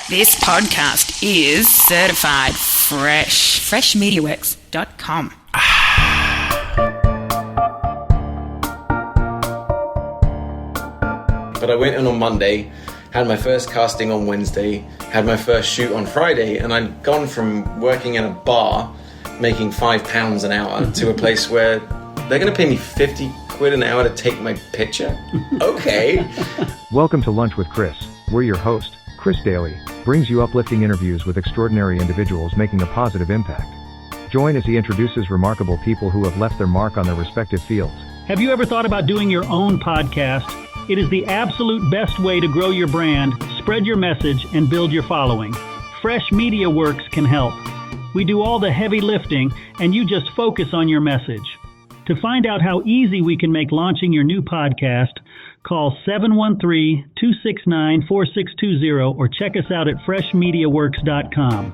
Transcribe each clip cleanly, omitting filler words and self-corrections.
This podcast is certified fresh. Freshmediaworks.com. But I went in on Monday, had my first casting on Wednesday, had my first shoot on Friday, and I'd gone from working in a bar, making £5 an hour, to a place where they're going to pay me 50 quid an hour to take my picture? Okay. Welcome to Lunch with Chris. We're your host, Chris Daly, brings you uplifting interviews with extraordinary individuals making a positive impact. Join as he introduces remarkable people who have left their mark on their respective fields. Have you ever thought about doing your own podcast? It is the absolute best way to grow your brand, spread your message, and build your following. Fresh Media Works can help. We do all the heavy lifting, and you just focus on your message. To find out how easy we can make launching your new podcast, call 713-269-4620 or check us out at freshmediaworks.com.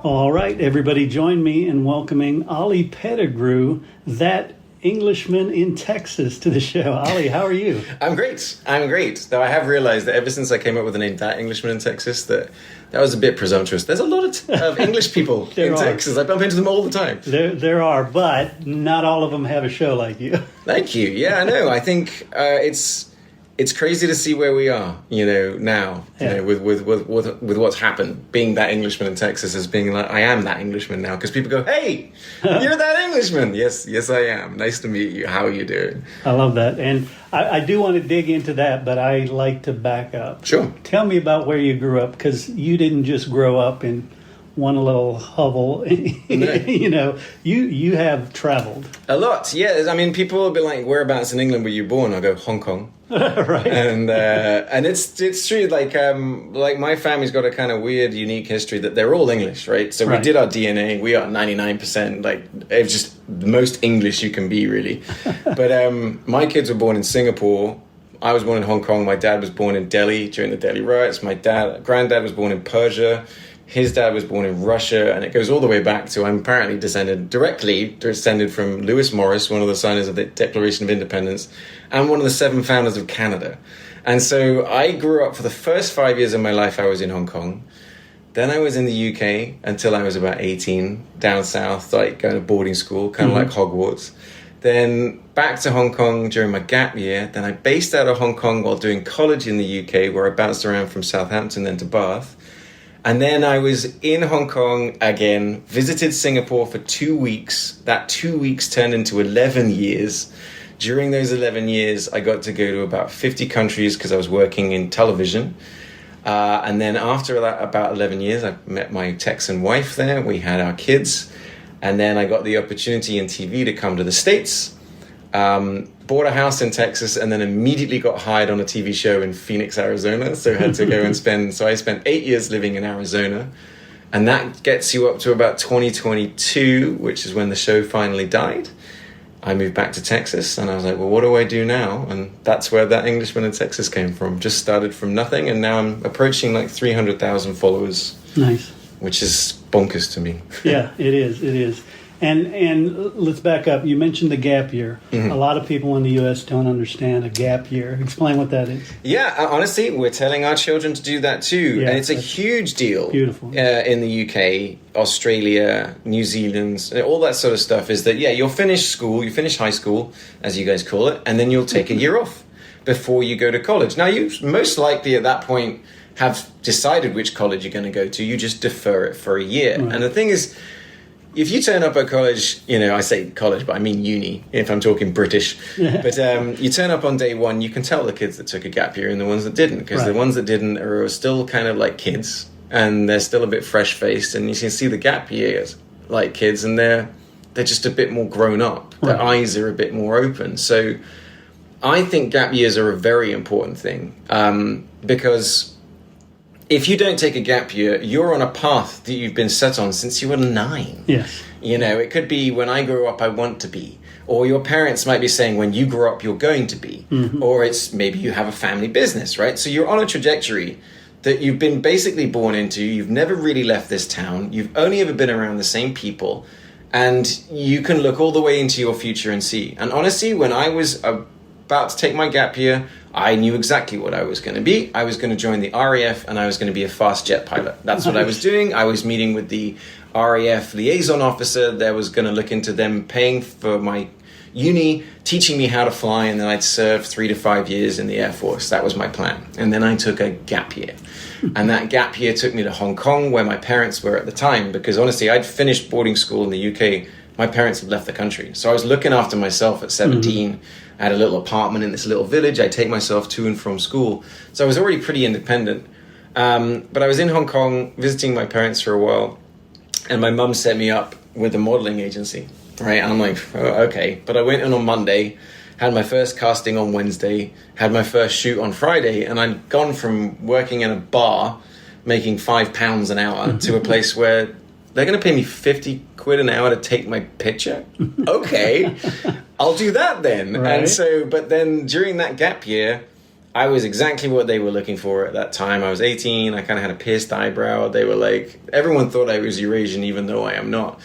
All right, everybody, join me in welcoming Oli Pettigrew, that Englishman in Texas, to the show. Oli, how are you? I'm great. Though I have realized that ever since I came up with the name That Englishman in Texas, that was a bit presumptuous. There's a lot of English people in Texas. I bump into them all the time. There are, but not all of them have a show like you. Thank you. Yeah, I know. I think it's crazy to see where we are, now, with what's happened. Being that Englishman in Texas as being like, I am that Englishman now, because people go, hey, you're that Englishman. Yes, I am. Nice to meet you. How are you doing? I love that. And I do want to dig into that, but I like to back up. Sure. Tell me about where you grew up, because you didn't just grow up in one little hovel. No. You have traveled a lot. Yeah, I mean, people will be like, whereabouts in England were you born? I go, Hong Kong. Right. And it's true. Like my family's got a kind of weird, unique history that they're all English, right? So we did our DNA. We are 99%. Like, it's just the most English you can be, really. But my kids were born in Singapore. I was born in Hong Kong. My dad was born in Delhi during the Delhi riots. My granddad was born in Persia. His dad was born in Russia, and it goes all the way back to, I'm apparently directly descended from Lewis Morris, one of the signers of the Declaration of Independence, and one of the 7 founders of Canada. And so I grew up, for the first 5 years of my life, I was in Hong Kong. Then I was in the UK until I was about 18, down south, like going to boarding school, kind of like Hogwarts. Then back to Hong Kong during my gap year. Then I based out of Hong Kong while doing college in the UK, where I bounced around from Southampton then to Bath. And then I was in Hong Kong again, visited Singapore for 2 weeks. That 2 weeks turned into 11 years. During those 11 years, I got to go to about 50 countries because I was working in television. And then after that, about 11 years, I met my Texan wife there. We had our kids. And then I got the opportunity in TV to come to the States. Bought a house in Texas, and then immediately got hired on a TV show in Phoenix, Arizona. So I had to go and I spent 8 years living in Arizona. And that gets you up to about 2022, which is when the show finally died. I moved back to Texas, and I was like, well, what do I do now? And that's where That Englishman in Texas came from. Just started from nothing, and now I'm approaching like 300,000 followers. Nice. Which is bonkers to me. Yeah, it is. And let's back up. You mentioned the gap year. Mm-hmm. A lot of people in the U.S. don't understand a gap year. Explain what that is. Yeah, honestly, we're telling our children to do that too. Yeah, and it's a huge deal. Beautiful. In the UK, Australia, New Zealand, all that sort of stuff is that, you'll finish school, you finish high school, as you guys call it, and then you'll take a year off before you go to college. Now, you most likely at that point have decided which college you're going to go to. You just defer it for a year. Right. And the thing is, if you turn up at college, I say college, but I mean uni, if I'm talking British. But you turn up on day one, you can tell the kids that took a gap year and the ones that didn't. Because the ones that didn't are still kind of like kids, and they're still a bit fresh-faced. And you can see the gap years like kids, and they're just a bit more grown up. Their eyes are a bit more open. So I think gap years are a very important thing, because if you don't take a gap year, you're on a path that you've been set on since you were 9. Yes. It could be when I grew up, I want to be. Or your parents might be saying when you grow up, you're going to be. Mm-hmm. Or it's maybe you have a family business, right? So you're on a trajectory that you've been basically born into. You've never really left this town. You've only ever been around the same people. And you can look all the way into your future and see. And honestly, when I was about to take my gap year, I knew exactly what I was going to be. I was going to join the RAF, and I was going to be a fast jet pilot. That's what I was doing. I was meeting with the RAF liaison officer. That was going to look into them paying for my uni, teaching me how to fly, and then I'd serve 3 to 5 years in the Air Force. That was my plan. And then I took a gap year. And that gap year took me to Hong Kong, where my parents were at the time, because honestly, I'd finished boarding school in the UK. My parents had left the country. So I was looking after myself at 17. I had a little apartment in this little village. I take myself to and from school. So I was already pretty independent. But I was in Hong Kong visiting my parents for a while. And my mum set me up with a modeling agency. Right? And I'm like, oh, okay. But I went in on Monday, had my first casting on Wednesday, had my first shoot on Friday, and I'd gone from working in a bar, making £5 an hour, to a place where they're going to pay me 50 quid an hour to take my picture? Okay, I'll do that then. Right. And so, but then during that gap year, I was exactly what they were looking for at that time. I was 18, I kind of had a pierced eyebrow. They were like, everyone thought I was Eurasian, even though I am not.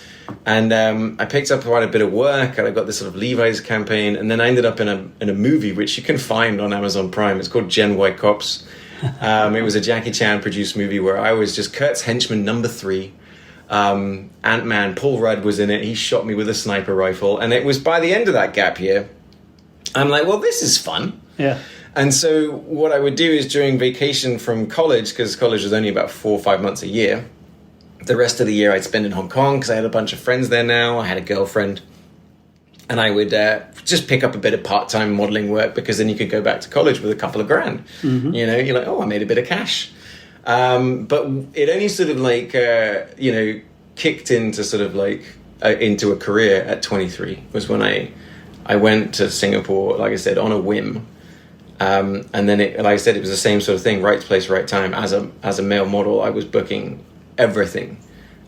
And I picked up quite a bit of work, and I got this sort of Levi's campaign, and then I ended up in a movie, which you can find on Amazon Prime. It's called Gen Y Cops. It was a Jackie Chan produced movie where I was just Kurt's henchman number 3. Ant-Man, Paul Rudd was in it. He shot me with a sniper rifle. And it was by the end of that gap year, I'm like, well, this is fun. Yeah. And so what I would do is during vacation from college, because college was only about 4 or 5 months a year, the rest of the year I'd spend in Hong Kong because I had a bunch of friends there now. I had a girlfriend. And I would just pick up a bit of part-time modeling work, because then you could go back to college with a couple of grand. Mm-hmm. You know, you're like, oh, I made a bit of cash. But it only sort of like, kicked into sort of like into a career at 23 was when I went to Singapore, like I said, on a whim. And then, like I said, it was the same sort of thing, right place, right time. As a male model, I was booking everything.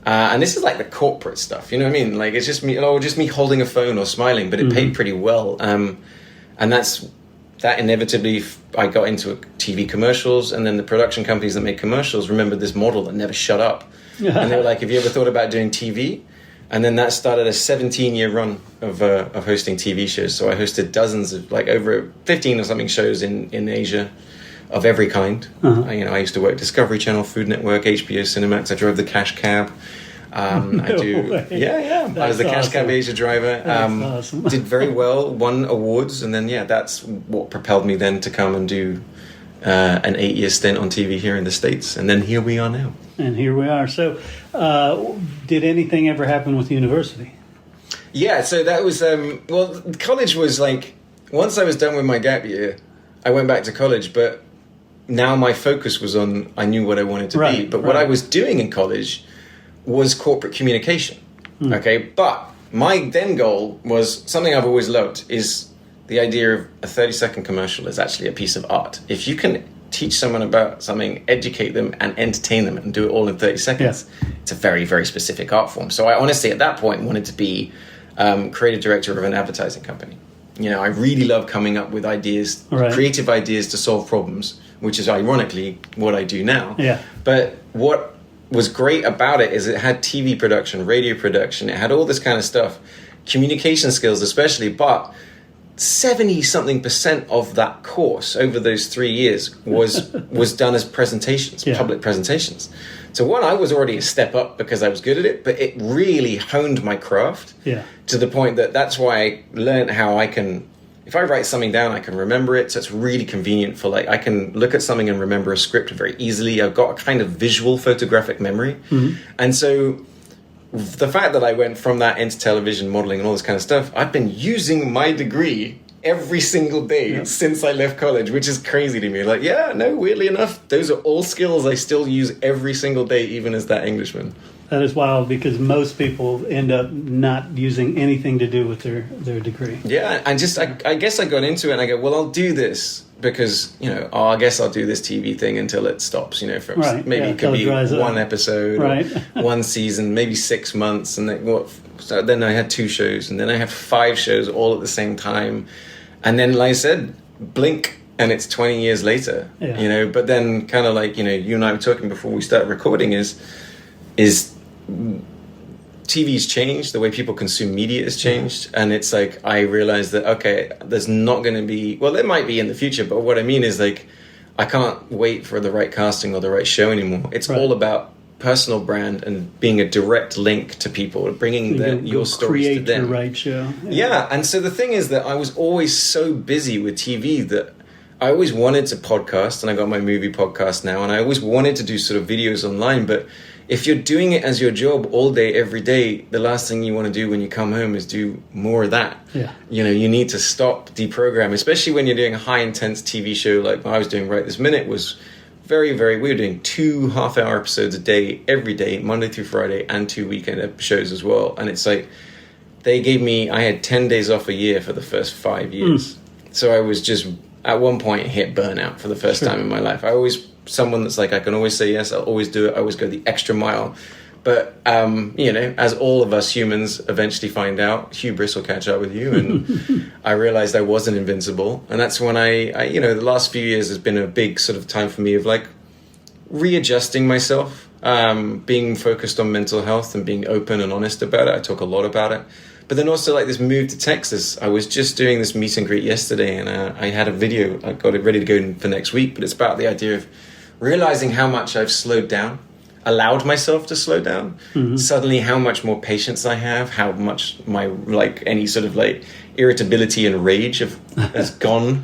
And this is like the corporate stuff, you know what I mean? Like, it's just me holding a phone or smiling, but it paid pretty well. And that inevitably, I got into TV commercials, and then the production companies that make commercials remembered this model that never shut up. And they were like, have you ever thought about doing TV? And then that started a 17-year run of hosting TV shows. So I hosted dozens of, like, over 15 or something shows in Asia of every kind. Uh-huh. I used to work Discovery Channel, Food Network, HBO Cinemax. I drove the cash cab. I was the cash cab Asia driver. Awesome. Did very well, won awards, and then that's what propelled me then to come and do an 8-year stint on TV here in the States, and then here we are now. And here we are. So, did anything ever happen with university? Yeah, so that was college was like, once I was done with my gap year, I went back to college, but now my focus was on, I knew what I wanted to be, but what I was doing in college was corporate communication. Okay, but my then goal was something I've always loved, is the idea of a 30-second commercial is actually a piece of art. If you can teach someone about something, educate them, and entertain them, and do it all in 30 seconds, it's a very, very specific art form. So I honestly, at that point, wanted to be creative director of an advertising company. You know, I really love coming up with ideas, creative ideas to solve problems, which is ironically what I do now. Yeah. But what was great about it is it had TV production, radio production, it had all this kind of stuff, communication skills especially, but 70-something% of that course over those 3 years was done as presentations, public presentations. So one, I was already a step up because I was good at it, but it really honed my craft to the point that that's why I learned how I can, if I write something down, I can remember it. So it's really convenient for, like, I can look at something and remember a script very easily. I've got a kind of visual photographic memory. Mm-hmm. And so the fact that I went from that into television modeling and all this kind of stuff, I've been using my degree every single day since I left college, which is crazy to me. Like, weirdly enough, those are all skills I still use every single day, even as that Englishman. That is wild, because most people end up not using anything to do with their degree. Yeah, and just, I guess I got into it and I go, well, I'll do this because, I guess I'll do this TV thing until it stops, maybe it could be one episode, or one season, maybe 6 months. And so then I had 2 shows, and then I have 5 shows all at the same time. And then, like I said, blink, and it's 20 years later, but then kind of like, you and I were talking before we started recording is TV's changed, the way people consume media has changed, and it's like I realized that okay, there's not going to be, well, there might be in the future, but what I mean is like I can't wait for the right casting or the right show anymore. It's all about personal brand and being a direct link to people, bringing your stories to them. Create the right show. Yeah, and so the thing is that I was always so busy with TV that I always wanted to podcast, and I got my movie podcast now, and I always wanted to do sort of videos online, but if you're doing it as your job all day, every day, the last thing you want to do when you come home is do more of that. Yeah. You know, you need to stop, deprogram, especially when you're doing a high-intense TV show like what I was doing right this minute was we were doing 2 half-hour episodes a day, every day, Monday through Friday, and 2 weekend shows as well. And it's like, I had 10 days off a year for the first 5 years. So I was just, at one point, hit burnout for the first time in my life. Someone that's like, I can always say yes, I'll always do it, I always go the extra mile. But, you know, as all of us humans eventually find out, hubris will catch up with you. And I realized I wasn't invincible. And that's when I, you know, the last few years has been a big sort of time for me of like readjusting myself, being focused on mental health and being open and honest about it. I talk a lot about it. But then also like this move to Texas, I was just doing this meet and greet yesterday, and I had a video, I got it ready to go for next week, but it's about the idea of realizing how much I've slowed down, allowed myself to slow down, suddenly how much more patience I have, how much my, like, any sort of, like, irritability and rage has gone.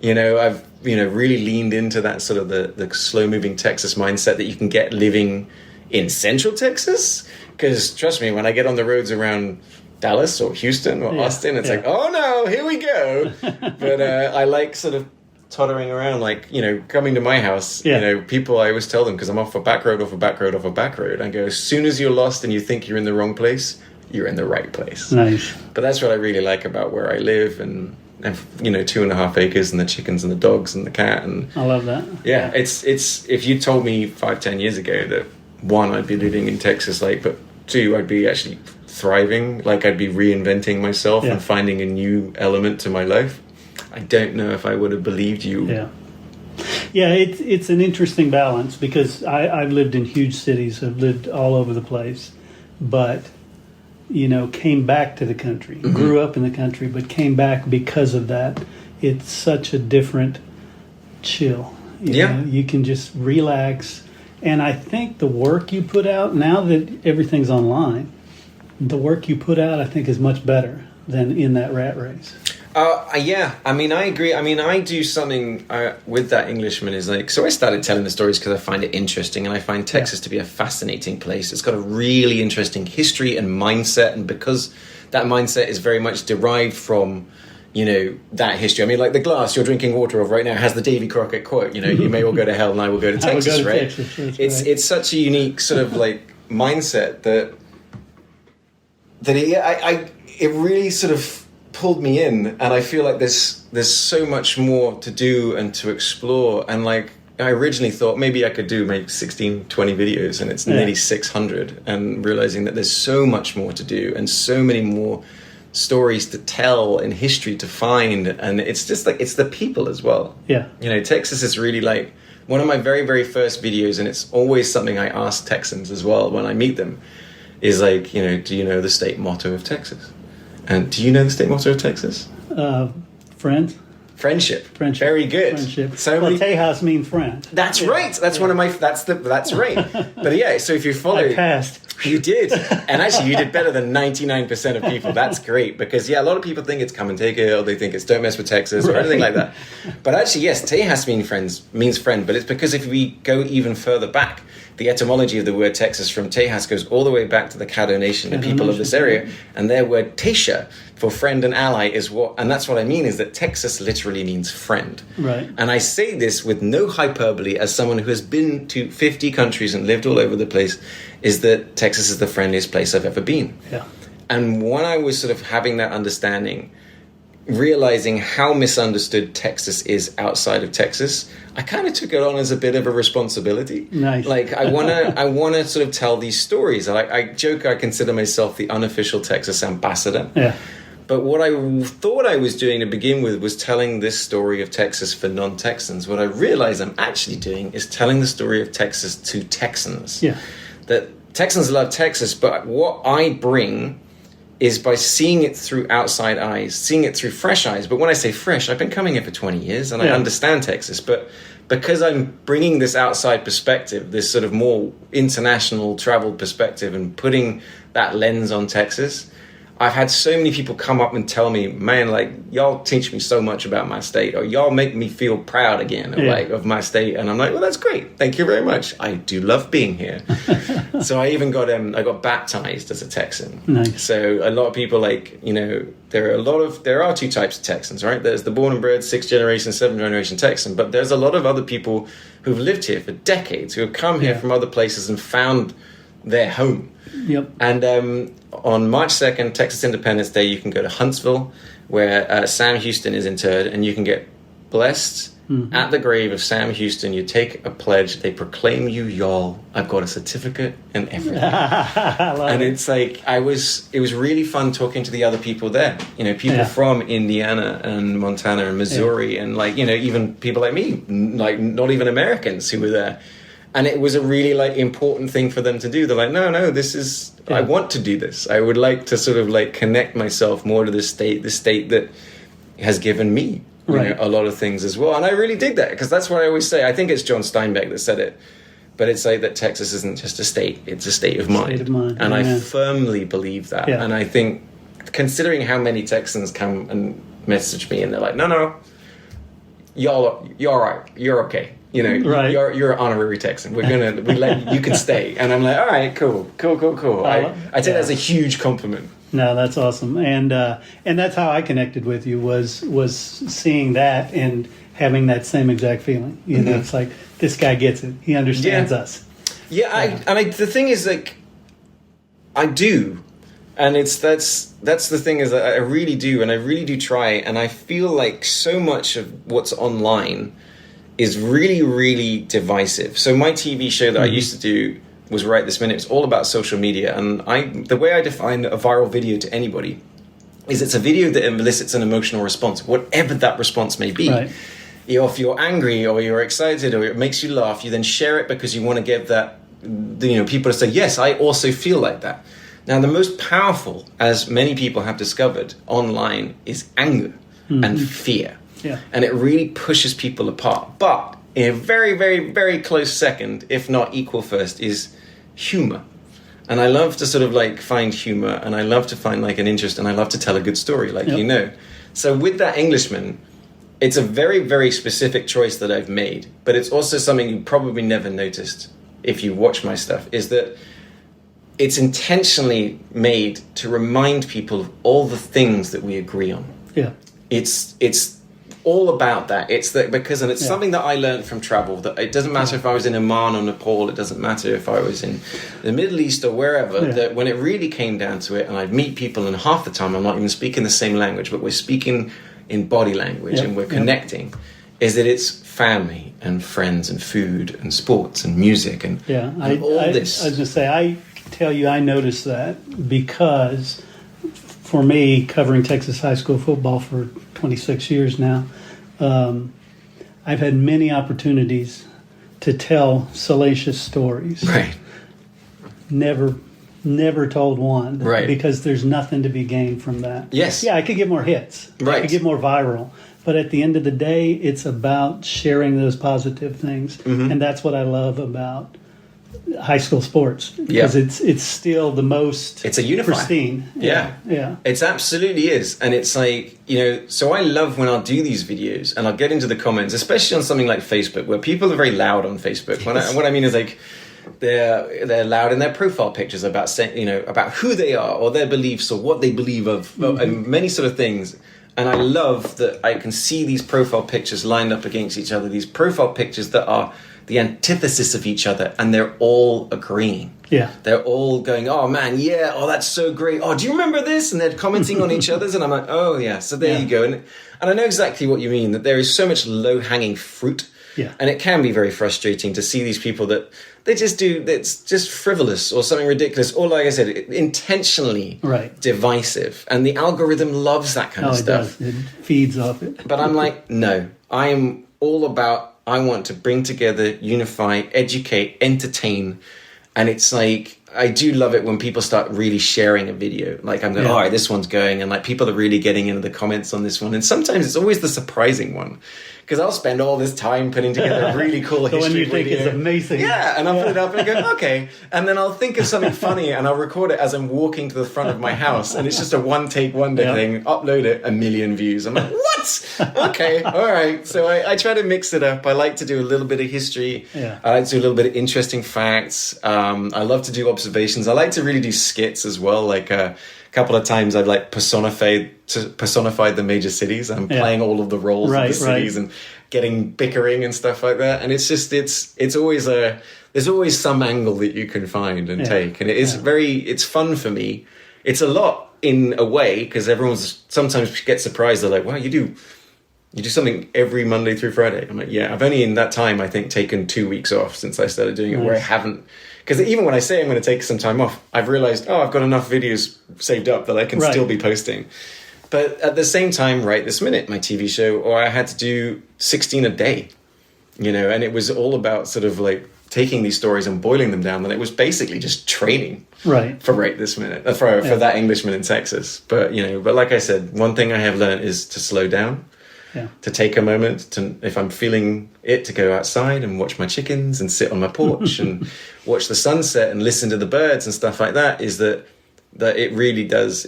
You know, I've, you know, really leaned into that sort of the slow-moving Texas mindset that you can get living in Central Texas. Because, trust me, when I get on the roads around Dallas or Houston or Austin, it's like, oh, no, here we go. But I like sort of tottering around, like, you know, coming to my house, you know, people, I always tell them, because I'm off a back road, off a back road, off a back road, I go, as soon as you're lost and you think you're in the wrong place, you're in the right place. Nice. But that's what I really like about where I live, and you know, 2.5 acres and the chickens and the dogs and the cat. And I love that. Yeah, it's if you told me 5-10 years ago that 1, I'd be living in Texas, like, but 2, I'd be actually thriving, like I'd be reinventing myself and finding a new element to my life, I don't know if I would have believed you. Yeah, it's an interesting balance, because I've lived in huge cities. I've lived all over the place, but, you know, came back to the country. Grew up in the country, but came back because of that. It's such a different chill. You know, you can just relax. And I think the work you put out, now that everything's online, the work you put out, I think, is much better than in that rat race. Yeah, I mean, I agree. I mean, I do something with that Englishman is like, so I started telling the stories because I find it interesting, and I find Texas to be a fascinating place. It's got a really interesting history and mindset, and because that mindset is very much derived from, you know, that history. I mean, like the glass you're drinking water of right now has the Davy Crockett quote, you know, you may all go to hell and I will go to Texas, right? Texas, it's such a unique sort of like mindset that it really sort of pulled me in, and I feel like there's so much more to do and to explore. And like I originally thought maybe I could do maybe 16-20 videos, and it's nearly 600, and realizing that there's so much more to do and so many more stories to tell and history to find. And it's just like, it's the people as well. You know, Texas is really like one of my very, very first videos, and it's always something I ask Texans as well when I meet them, is like, you know, do you know the state motto of Texas? And do you know the state motto of Texas? Friends? Friendship. Very good. Friendship. Tejas means friend. That's right. That's one of my. That's right. But yeah. So if you follow, I passed. You did, and actually you did better than 99% of people. That's great, because a lot of people think it's come and take it, or they think it's don't mess with Texas or anything like that. But actually, yes, Tejas means friend. But it's because if we go even further back, the etymology of the word Texas from Tejas goes all the way back to the Caddo Nation, the people of this area, and their word Tesha for friend and ally is what, and that's what I mean, is that Texas literally means friend. Right. And I say this with no hyperbole, as someone who has been to 50 countries and lived all over the place, is that Texas is the friendliest place I've ever been. Yeah. And when I was sort of having that understanding, realizing how misunderstood Texas is outside of Texas, I kind of took it on as a bit of a responsibility. Nice. Like I wanna sort of tell these stories. I joke I consider myself the unofficial Texas ambassador. Yeah. But what I thought I was doing to begin with was telling this story of Texas for non-Texans. What I realized I'm actually doing is telling the story of Texas to Texans. Yeah. That Texans love Texas, but what I bring is by seeing it through outside eyes, seeing it through fresh eyes. But when I say fresh, I've been coming here for 20 years and I understand Texas. But because I'm bringing this outside perspective, this sort of more international traveled perspective and putting that lens on Texas, I've had so many people come up and tell me, man, like, y'all teach me so much about my state, or y'all make me feel proud again of my state. And I'm like, well, that's great. Thank you very much. I do love being here. So I even got I got baptized as a Texan. Nice. So a lot of people, like, you know, there are two types of Texans, right? There's the born and bred 6th generation, 7th generation Texan, but there's a lot of other people who've lived here for decades, who have come here from other places and found their home. Yep. And on March 2nd, Texas Independence Day, you can go to Huntsville, where Sam Houston is interred, and you can get blessed at the grave of Sam Houston. You take a pledge. They proclaim you y'all. I've got a certificate and everything. And it's like, it was really fun talking to the other people there. You know, people from Indiana and Montana and Missouri, and, like, you know, even people like me, like, not even Americans who were there. And it was a really, like, important thing for them to do. They're like, no, this is, I want to do this. I would like to sort of, like, connect myself more to the state that has given me you know, a lot of things as well. And I really dig that, because that's what I always say. I think it's John Steinbeck that said it. But it's like that Texas isn't just a state, it's a state of mind. And I firmly believe that. And I think, considering how many Texans come and message me and they're like, no, you're all right, you're okay. You know, you're an honorary Texan. We let you can stay. And I'm like, all right, cool. I take that as a huge compliment. No, that's awesome. And that's how I connected with you, was seeing that and having that same exact feeling. You know, it's like, this guy gets it. He understands us. Yeah, the thing is, like, I do. And that's the thing, is that I really do, and I really do try. And I feel like so much of what's online is really, really divisive. So my TV show that I used to do was Right This Minute. It's all about social media. And the way I define a viral video to anybody is it's a video that elicits an emotional response, whatever that response may be. Right. If you're angry or you're excited or it makes you laugh, you then share it because you want to give that, you know, people to say, yes, I also feel like that. Now, the most powerful, as many people have discovered online, is anger and fear. Yeah. And it really pushes people apart. But in a very, very, very close second, if not equal first, is humor. And I love to sort of, like, find humor, and I love to find, like, an interest, and I love to tell a good story, like, you know. So with that Englishman, it's a very, very specific choice that I've made, but it's also something you probably never noticed if you watch my stuff, is that it's intentionally made to remind people of all the things that we agree on. Yeah. It's all about that. It's that because, and it's something that I learned from travel, that it doesn't matter if I was in Oman or Nepal, it doesn't matter if I was in the Middle East or wherever, that when it really came down to it, and I'd meet people and half the time I'm not even speaking the same language, but we're speaking in body language and we're connecting, is that it's family and friends and food and sports and music and all this. I was going to say, I tell you, I noticed that because for me, covering Texas high school football for 26 years now, I've had many opportunities to tell salacious stories. Right. Never told one. Right. Because there's nothing to be gained from that. Yes. Yeah, I could get more hits. Right. I could get more viral. But at the end of the day, it's about sharing those positive things. Mm-hmm. And that's what I love about high school sports, because it's still the most, it's a unifier. Pristine. Yeah. It absolutely is. And it's like, you know, so I love when I'll do these videos and I'll get into the comments, especially on something like Facebook, where people are very loud on Facebook. What I mean is, like, they're loud in their profile pictures about saying, you know, about who they are or their beliefs or what they believe of, and many sort of things. And I love that I can see these profile pictures lined up against each other, these profile pictures that are the antithesis of each other, and they're all agreeing. Yeah. They're all going, oh man, yeah, oh that's so great. Oh, do you remember this? And they're commenting on each other's, and I'm like, oh yeah, so there you go. And I know exactly what you mean, that there is so much low-hanging fruit. Yeah. And it can be very frustrating to see these people that they just do, it's just frivolous or something ridiculous, or like I said, intentionally divisive. And the algorithm loves that kind of stuff. It does. It feeds off it. But I'm like, no, I am all about, I want to bring together, unify, educate, entertain, And it's like, I do love it when people start really sharing a video. Like I'm going, all right, this one's going. And like people are really getting into the comments on this one. And sometimes it's always the surprising one. Because I'll spend all this time putting together a really cool history video. The one you video. think is amazing. Yeah, and I'll put it up and I go, okay. And then I'll think of something funny and I'll record it as I'm walking to the front of my house. And it's just a one-take wonder thing. Upload it, 1 million views. I'm like, what? Okay, all right. So I try to mix it up. I like to do a little bit of history. Yeah. I like to do a little bit of interesting facts. I love to do observations. I like to really do skits as well. Like a couple of times I've like personified the major cities. I'm playing all of the roles of the cities and getting bickering and stuff like that. And it's just it's always there's always some angle that you can find and take. And it is it's fun for me. It's a lot in a way because everyone's sometimes get surprised. They're like, wow, you do something every Monday through Friday. I'm like, yeah, I've only in that time, I think, taken 2 weeks off since I started doing it, where I haven't. Because even when I say I'm going to take some time off, I've realized, I've got enough videos saved up that I can still be posting. But at the same time, right this minute, my TV show, or I had to do 16 a day, and it was all about sort of like taking these stories and boiling them down. And it was basically just training for right this minute, for that Englishman in Texas. But, but like I said, one thing I have learned is to slow down. Yeah. To take a moment to, if I'm feeling it, to go outside and watch my chickens and sit on my porch and watch the sunset and listen to the birds and stuff like that, is that it really does.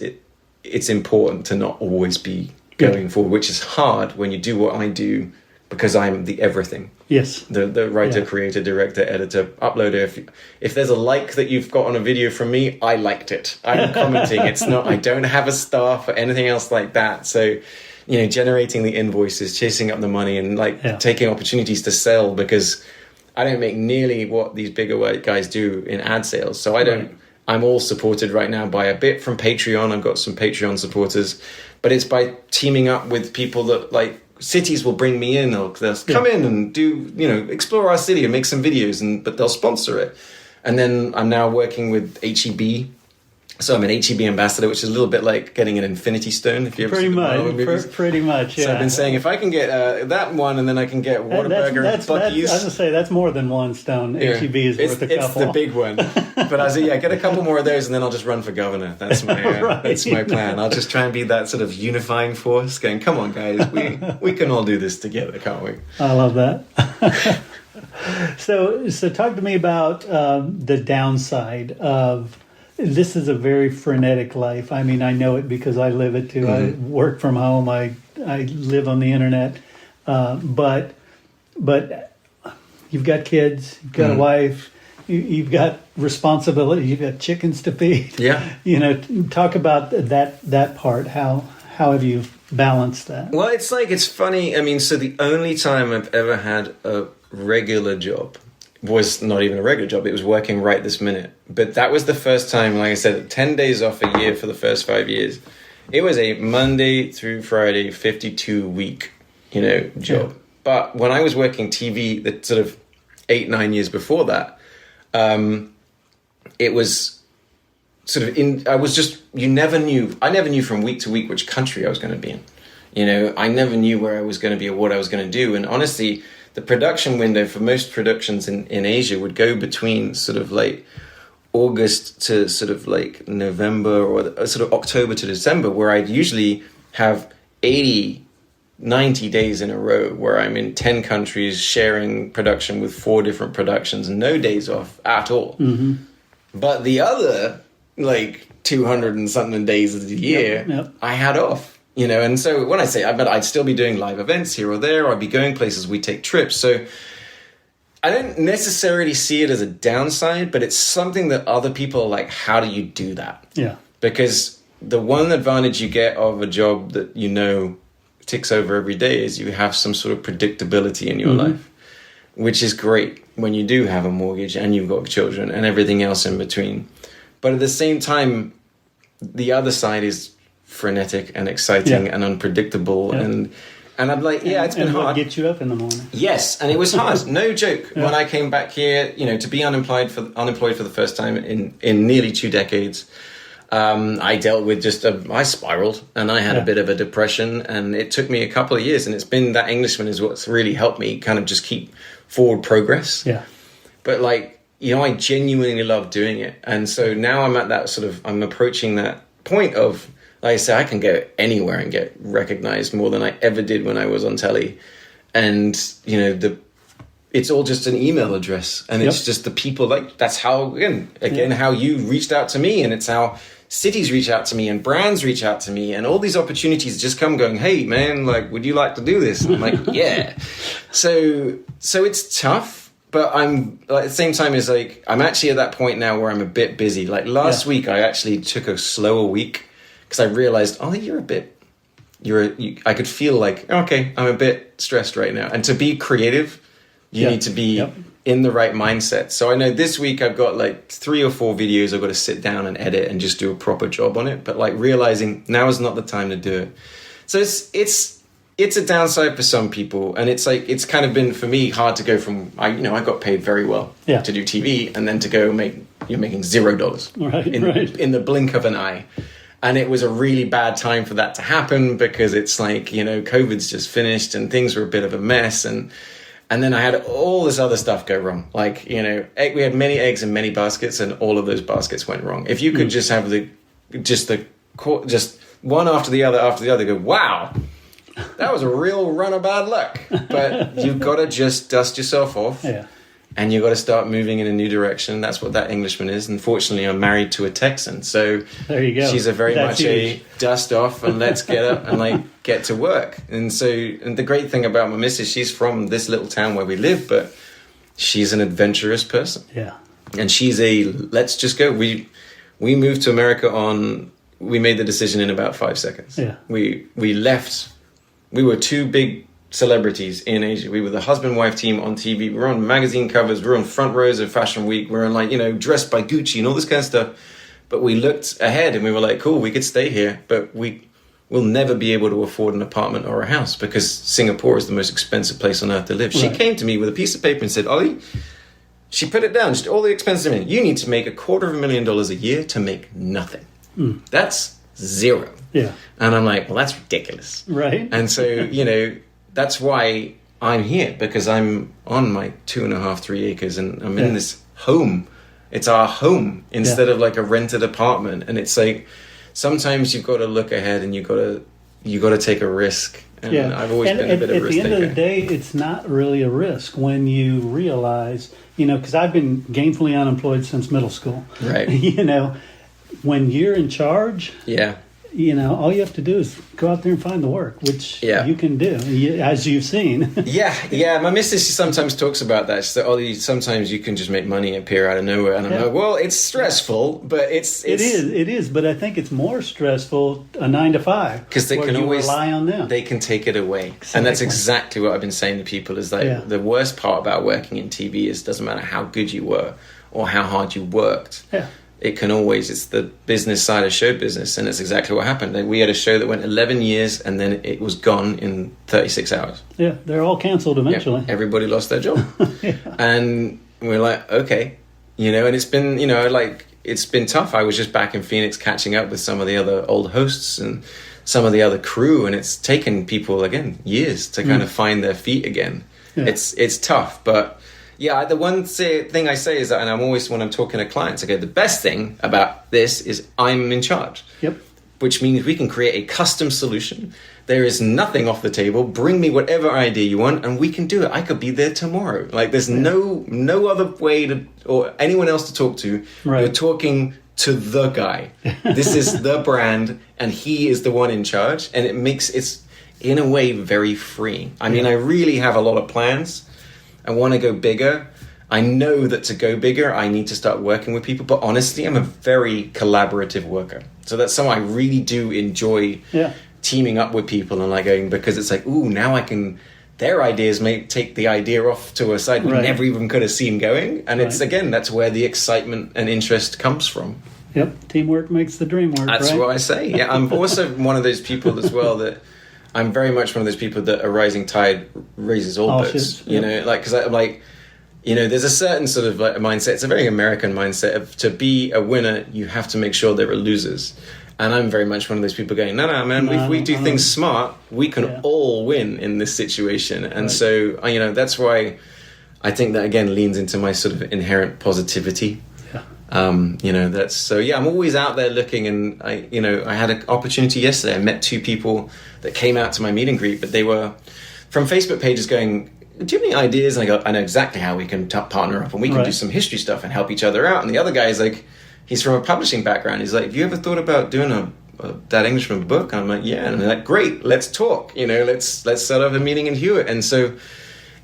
It's important to not always be going forward, which is hard when you do what I do, because I'm the everything. Yes. The writer, creator, director, editor, uploader. If there's a like that you've got on a video from me, I liked it. I'm commenting. I don't have a staff or anything else like that. So, generating the invoices, chasing up the money, and taking opportunities to sell, because I don't make nearly what these bigger guys do in ad sales. So I don't. I'm all supported right now by a bit from Patreon. I've got some Patreon supporters, but it's by teaming up with people that like cities will bring me in. They'll come in and do explore our city and make some videos, but they'll sponsor it. And then I'm now working with HEB. So I'm an HEB ambassador, which is a little bit like getting an Infinity Stone. If you ever pretty much, yeah. So I've been saying, if I can get that one, and then I can get Whataburger and Buc-ee's. I was going to say, that's more than one stone. HEB is worth a couple. It's the big one. But I was like, get a couple more of those, and then I'll just run for governor. That's my that's my plan. I'll just try and be that sort of unifying force, going, come on, guys, we can all do this together, can't we? I love that. So talk to me about the downside of... This is a very frenetic life. I mean, I know it because I live it too. Mm-hmm. I work from home. I live on the internet. But you've got kids. You've got a wife. You've got responsibility. You've got chickens to feed. Yeah. Talk about that part. How have you balanced that? Well, it's funny. I mean, so the only time I've ever had a regular job was not even a regular job. It was working right this minute. But that was the first time, like I said, 10 days off a year for the first 5 years. It was a Monday through Friday, 52-week, job. Yeah. But when I was working TV, the sort of 8-9 years before that, it was sort of I never knew from week to week which country I was going to be in. I never knew where I was going to be or what I was going to do. And honestly, the production window for most productions in Asia would go between sort of like August to sort of like November, or sort of October to December, where I'd usually have 80, 90 days in a row where I'm in 10 countries sharing production with 4 different productions, no days off at all. Mm-hmm. But the other like 200 and something days of the year, I had off. And so when I say I'd still be doing live events here or there, or I'd be going places, we take trips. So I don't necessarily see it as a downside, but it's something that other people are like, how do you do that? Yeah. Because the one advantage you get of a job that ticks over every day is you have some sort of predictability in your life, which is great when you do have a mortgage and you've got children and everything else in between. But at the same time, the other side is frenetic and exciting and unpredictable, and I'm like, it's been hard. What gets you up in the morning? Yes, and it was hard. No joke. When I came back here, to be unemployed for the first time in nearly 2 decades, I dealt with I spiraled, and I had a bit of a depression, and it took me a couple of years, and it's been that Englishman is what's really helped me kind of just keep forward progress. Yeah. But like I genuinely love doing it. And so now I'm at that I'm approaching that point of, like I say, I can go anywhere and get recognized more than I ever did when I was on telly. And, it's all just an email address, and it's just the people, like, that's how, again, how you reached out to me, and it's how cities reach out to me and brands reach out to me, and all these opportunities just come going, hey man, like, would you like to do this? And I'm like, yeah. So it's tough, but I'm, like, at the same time, it's like, I'm actually at that point now where I'm a bit busy. Like last week, I actually took a slower week because I realized, I could feel like, okay, I'm a bit stressed right now. And to be creative, you need to be in the right mindset. So I know this week I've got like 3 or 4 videos I've got to sit down and edit and just do a proper job on it. But like realizing now is not the time to do it. So it's a downside for some people. And it's like, it's kind of been for me hard to go from, I got paid very well to do TV, and then to go you're making $0 in the blink of an eye. And it was a really bad time for that to happen because it's like, COVID's just finished and things were a bit of a mess. And then I had all this other stuff go wrong. Like, we had many eggs in many baskets, and all of those baskets went wrong. If you could just have just one after the other, go, wow, that was a real run of bad luck. But you've got to just dust yourself off. Yeah. And you've got to start moving in a new direction. That's what that Englishman is. Unfortunately, I'm married to a Texan. So there you go. She's a dust off and let's get up and get to work. And the great thing about my missus, she's from this little town where we live, but she's an adventurous person. Yeah. And she's let's just go. We moved to America we made the decision in about 5 seconds. Yeah. We left. We were 2 big celebrities in Asia. We were the husband-wife team on TV. We were on magazine covers. We were on front rows of Fashion Week. We were on dressed by Gucci and all this kind of stuff. But we looked ahead and we were like, cool, we could stay here, but we will never be able to afford an apartment or a house because Singapore is the most expensive place on earth to live. Right. She came to me with a piece of paper and said, Oli, she put it down, just all the expenses in. You need to make $250,000 a year to make nothing. That's zero. Yeah. And I'm like, well, that's ridiculous. Right. And so, that's why I'm here, because I'm on my 2.5, 3 acres and I'm in this home. It's our home instead of like a rented apartment. And it's like, sometimes you've got to look ahead and you got to take a risk. And I've always been a bit of a risk taker. At the end of the day, it's not really a risk when you realize, because I've been gainfully unemployed since middle school. Right. When you're in charge. Yeah. All you have to do is go out there and find the work, which you can do, as you've seen. Yeah. My missus sometimes talks about that. She said, sometimes you can just make money appear out of nowhere. And I'm like, well, it's stressful, but it is. But I think it's more stressful a 9 to 5 because they can always rely on them. They can take it away. Exactly. And that's exactly what I've been saying to people is like the worst part about working in TV is it doesn't matter how good you were or how hard you worked. Yeah. It's the business side of show business, and it's exactly what happened. We had a show that went 11 years, and then it was gone in 36 hours. Yeah, they're all canceled eventually. Yeah, everybody lost their job. And we're like, okay. And it's been, it's been tough. I was just back in Phoenix catching up with some of the other old hosts and some of the other crew, and it's taken people, again, years to kind of find their feet again. Yeah. It's tough, but... Yeah, the one thing I say is that, and I'm always, when I'm talking to clients, I go, the best thing about this is I'm in charge. Yep. Which means we can create a custom solution. There is nothing off the table. Bring me whatever idea you want, and we can do it. I could be there tomorrow. Like, there's no other way or anyone else to talk to. Right. You're talking to the guy. This is the brand, and he is the one in charge. And it's, in a way, very freeing. I mean, I really have a lot of plans. I want to go bigger. I know that to go bigger, I need to start working with people. But honestly, I'm a very collaborative worker. So that's something I really do enjoy teaming up with people and going, because it's like, ooh, now I can, their ideas may take the idea off to a side we never even could have seen going. And it's, again, that's where the excitement and interest comes from. Yep. Teamwork makes the dream work. That's what I say. Yeah. I'm also one of those people as well that I'm very much one of those people that a rising tide raises all boats, because I'm like, there's a certain sort of like mindset. It's a very American mindset of to be a winner, you have to make sure there are losers. And I'm very much one of those people going, no, man, if we do things smart, we can all win in this situation. And so, that's why I think that again leans into my sort of inherent positivity. That's so. Yeah, I'm always out there looking, and I had an opportunity yesterday. I met 2 people that came out to my meet and greet, but they were from Facebook pages going, "Do you have any ideas?" And I go, "I know exactly how we can partner up, and we can do some history stuff and help each other out." And the other guy is like, he's from a publishing background. He's like, "Have you ever thought about doing that Englishman book?" And I'm like, "Yeah." And I'm like, "Great, let's talk. Let's set up a meeting in Hewitt." And so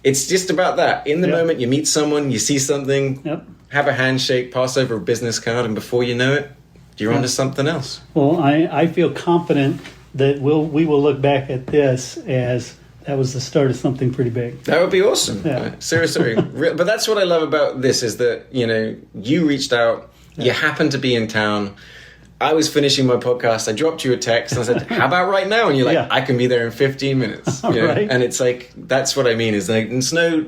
it's just about that. In the moment, you meet someone, you see something. Yep. Have a handshake, pass over a business card, and before you know it, you're onto something else. Well, I feel confident that we will look back at this as that was the start of something pretty big. That would be awesome. Yeah. Seriously. But that's what I love about this is that, you reached out, you happened to be in town. I was finishing my podcast. I dropped you a text and I said, "How about right now?" And you're like, "I can be there in 15 minutes." Right. And it's like, that's what I mean is like, and Snow,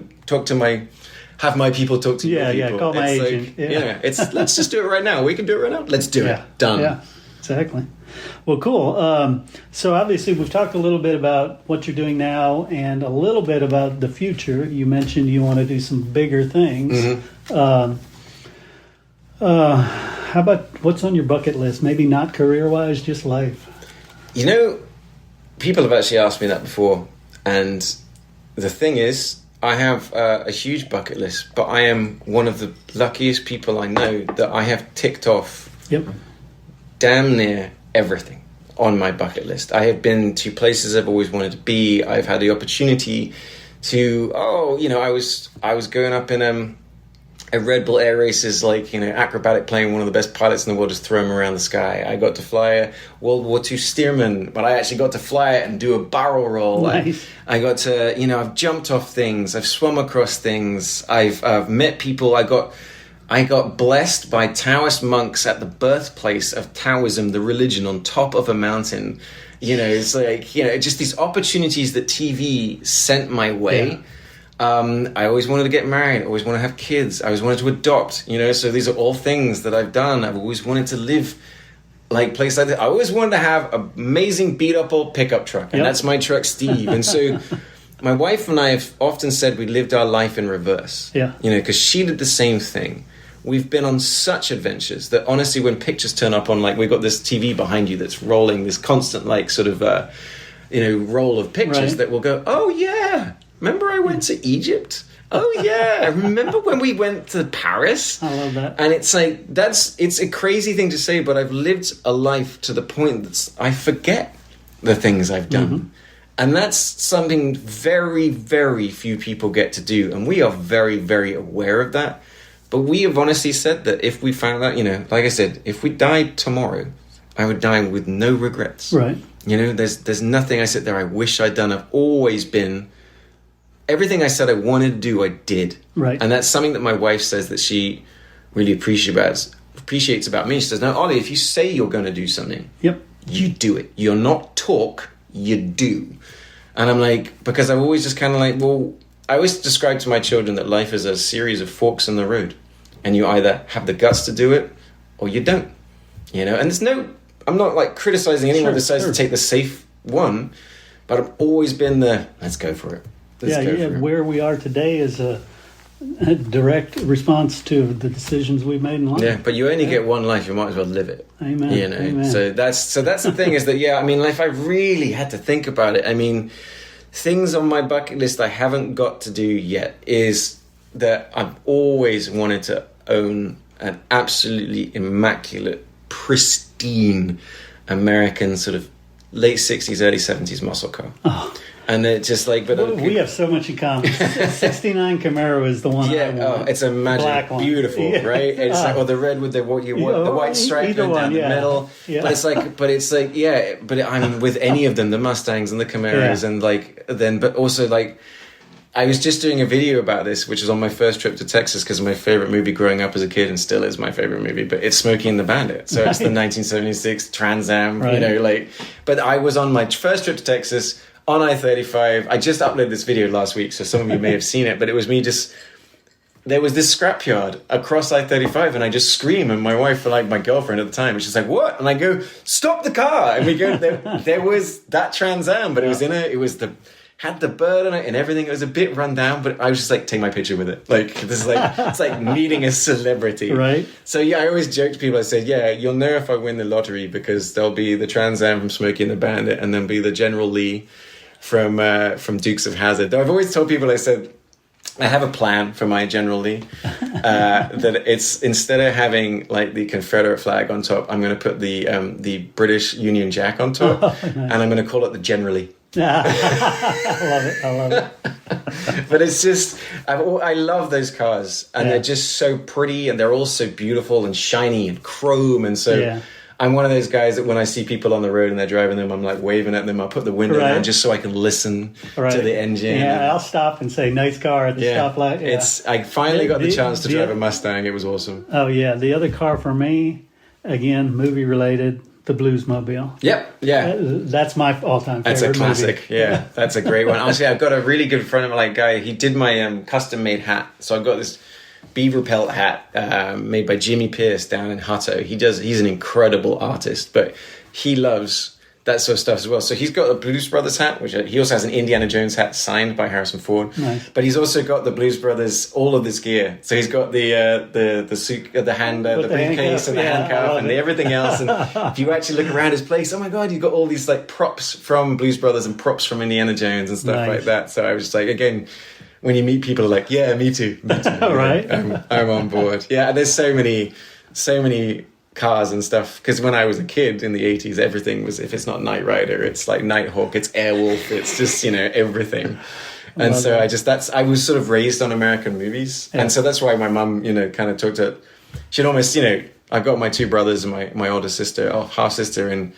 have my people talk to your people. Call my it's agent. Like, it's let's just do it right now. We can do it right now. Let's do it. Done. Yeah, exactly. Well, cool. So obviously we've talked a little bit about what you're doing now and a little bit about the future. You mentioned you want to do some bigger things. Mm-hmm. How about what's on your bucket list? Maybe not career-wise, just life. People have actually asked me that before. And the thing is, I have a huge bucket list, but I am one of the luckiest people I know that I have ticked off damn near everything on my bucket list. I have been to places I've always wanted to be. I've had the opportunity to, I was going up in a Red Bull Air Races, acrobatic plane, one of the best pilots in the world, just throw him around the sky. I got to fly a World War II Stearman, but I actually got to fly it and do a barrel roll. Nice. I got to, I've jumped off things, I've swum across things, I've met people. I got blessed by Taoist monks at the birthplace of Taoism, the religion, on top of a mountain. It's like, just these opportunities that TV sent my way. Yeah. I always wanted to get married. I always wanted to have kids. I always wanted to adopt, so these are all things that I've done. I've always wanted to live like place like that. I always wanted to have an amazing beat up old pickup truck. And that's my truck, Steve. And so my wife and I have often said we lived our life in reverse. Yeah. Because she did the same thing. We've been on such adventures that honestly, when pictures turn up on, we've got this TV behind you that's rolling this constant, roll of pictures that will go, "Oh yeah. Remember I went to Egypt? Oh, yeah. Remember when we went to Paris?" I love that. And it's like, it's a crazy thing to say, but I've lived a life to the point that I forget the things I've done. Mm-hmm. And that's something very, very few people get to do. And we are very, very aware of that. But we have honestly said that if we found out, like I said, if we died tomorrow, I would die with no regrets. Right. There's nothing I sit there I wish I'd done. I've always been... Everything I said I wanted to do, I did. Right. And that's something that my wife says that she really appreciates about me. She says, "No, Ollie, if you say you're going to do something, you do it. You're not talk, you do." And I'm like, because I've always just kind of I always describe to my children that life is a series of forks in the road. And you either have the guts to do it or you don't. And I'm not criticizing anyone who decides to take the safe one, but I've always been let's go for it. Where we are today is a direct response to the decisions we've made in life. Yeah, but you only get one life; you might as well live it. Amen. Amen. So that's the thing is that if I really had to think about it, things on my bucket list I haven't got to do yet is that I've always wanted to own an absolutely immaculate, pristine American sort of late 60s, early 70s muscle car. Oh. And it's just we have so much in common. 69 Camaro is the one I want. It's a magic, beautiful, right? It's or the red with the white stripe down the middle. Yeah. But I'm with any of them, the Mustangs and the Camaros, and but also I was just doing a video about this, which was on my first trip to Texas because my favorite movie growing up as a kid and still is my favorite movie, but it's Smokey and the Bandit. So it's the 1976 Trans Am, but I was on my first trip to Texas on I-35. I just uploaded this video last week, so some of you may have seen it, but it was me there was this scrapyard across I-35, and I just scream, and my wife, my girlfriend at the time, she's like, "What?" And I go, "Stop the car!" And we go, there was that Trans Am, but it was had the bird on it and everything. It was a bit run down, but I was just like, take my picture with it. Like, this is like, it's like meeting a celebrity. Right. So yeah, I always joke to people, I said, yeah, you'll know if I win the lottery because there'll be the Trans Am from Smokey and the Bandit, and then be the General Lee from Dukes of Hazzard. Though I've always told people, I said, I have a plan for my General Lee, that it's, instead of having like the Confederate flag on top, I'm going to put the British Union Jack on top, and I'm going to call it the General Lee. I love it. But it's just, I love those cars, and they're just so pretty, and they're all so beautiful and shiny and chrome, and so I'm one of those guys that when I see people on the road and they're driving them, I'm like waving at them. I'll put the window down just so I can listen to the engine. Yeah, I'll stop and say, nice car at the stoplight. Yeah. I finally got the chance to drive a Mustang. It was awesome. Oh, yeah. The other car for me, again, movie related, the Bluesmobile. Yep, yeah. That's my all-time favorite. That's a classic. Movie. Yeah, that's a great one. Honestly, I've got a really good friend of mine, guy. He did my custom-made hat. So I've got this beaver pelt hat made by Jimmy Pierce down in Hutto. He's an incredible artist, but he loves that sort of stuff as well. So he's got a Blues Brothers hat, which he also has an Indiana Jones hat signed by Harrison Ford. Nice. But he's also got the Blues Brothers, all of this gear. So he's got the suit, the briefcase, and the handcuff, and everything else. And if you actually look around his place, oh my God, you've got all these like props from Blues Brothers and props from Indiana Jones and stuff like that. So I was just like, again, when you meet people like, yeah, me too. Right. I'm on board. Yeah, there's so many cars and stuff, because when I was a kid in the 80s, everything was, if it's not Knight Rider, it's like Nighthawk, it's Airwolf, it's just, everything. And so I was sort of raised on American movies. And so that's why my mum, kind of talked to, she'd almost, I got my two brothers and my older sister, half sister,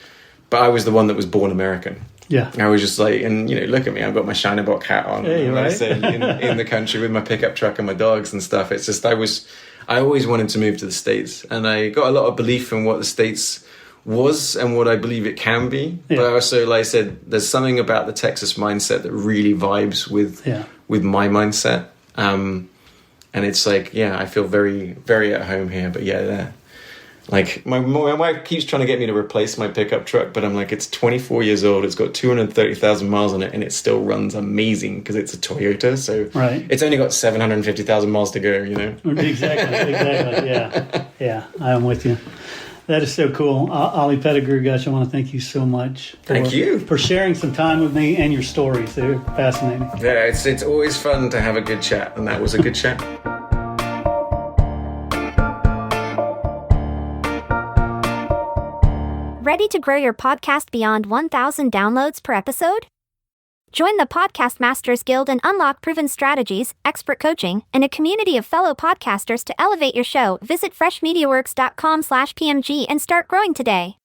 but I was the one that was born American. Yeah. I was just like, and look at me, I've got my Shinerbok hat on. Yeah, I say, in the country with my pickup truck and my dogs and stuff. It's just, I always wanted to move to the States, and I got a lot of belief in what the States was and what I believe it can be. Yeah. But I also, like I said, there's something about the Texas mindset that really vibes with my mindset. And it's like, I feel very, very at home here. But like my wife keeps trying to get me to replace my pickup truck, but I'm like, it's 24 years old. It's got 230,000 miles on it, and it still runs amazing because it's a Toyota. So it's only got 750,000 miles to go, Exactly. Yeah, I'm with you. That is so cool. Oli Pettigrew, gosh, I want to thank you so much. Thank you. For sharing some time with me and your stories. They're fascinating. Yeah, it's always fun to have a good chat, and that was a good chat. Ready to grow your podcast beyond 1,000 downloads per episode? Join the Podcast Masters Guild and unlock proven strategies, expert coaching, and a community of fellow podcasters to elevate your show. Visit freshmediaworks.com/PMG and start growing today.